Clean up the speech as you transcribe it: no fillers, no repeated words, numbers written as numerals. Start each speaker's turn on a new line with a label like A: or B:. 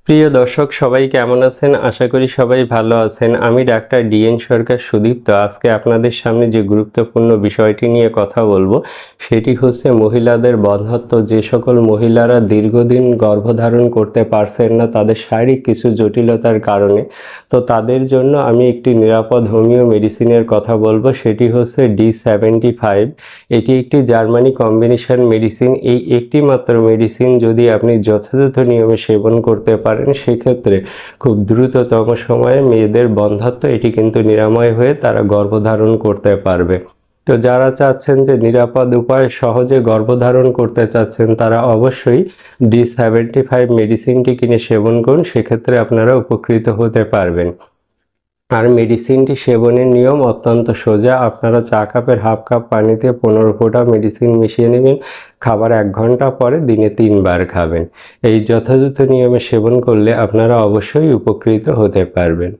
A: প্রিয় দর্শক সবাই কেমন আছেন? আশা করি সবাই ভালো আছেন। আমি ডাক্তার ডিএন সরকার সুদীপ্ত। আজকে আপনাদের সামনে যে গুরুত্বপূর্ণ বিষয়টি নিয়ে কথা বলবো সেটি হচ্ছে মহিলাদের বন্ধ্যাত্ব। যে সকল মহিলারা দীর্ঘদিন গর্ভধারণ করতে পারছেন না তাদের শারীরিক কিছু জটিলতার কারণে, তো তাদের জন্য আমি একটি নিরাপদ হোমিও মেডিসিনের কথা বলবো। সেটি হচ্ছে D75। এটি একটি জার্মানি কম্বিনেশন মেডিসিন। এই একটি মাত্র মেডিসিন যদি আপনি যথাযথ নিয়মে সেবন করতে পারেন সেক্ষেত্রে খুব দ্রুততম সময়ে মেয়েদের বন্ধ্যাত্ব এটি কিন্তু নিরাময় হয়ে তারা গর্ভধারণ করতে পারবে। তো যারা চাচ্ছেন যে নিরাপদ উপায়ে সহজে গর্ভধারণ করতে চাচ্ছেন তারা অবশ্যই D75 মেডিসিনটি কিনে সেবন করুন, সেক্ষেত্রে আপনারা উপকৃত হতে পারবেন। আর মেডিসিনটি সেবনের নিয়ম অত্যন্ত সোজা। আপনারা চা কাপের হাফ কাপ পানিতে 15 ফোঁটা মেডিসিন মিশিয়ে নেবেন। খাবার 1 ঘন্টা পরে দিনে 3 বার খাবেন। এই যথাযথ নিয়মে সেবন করলে আপনারা অবশ্যই উপকৃত হতে পারবেন।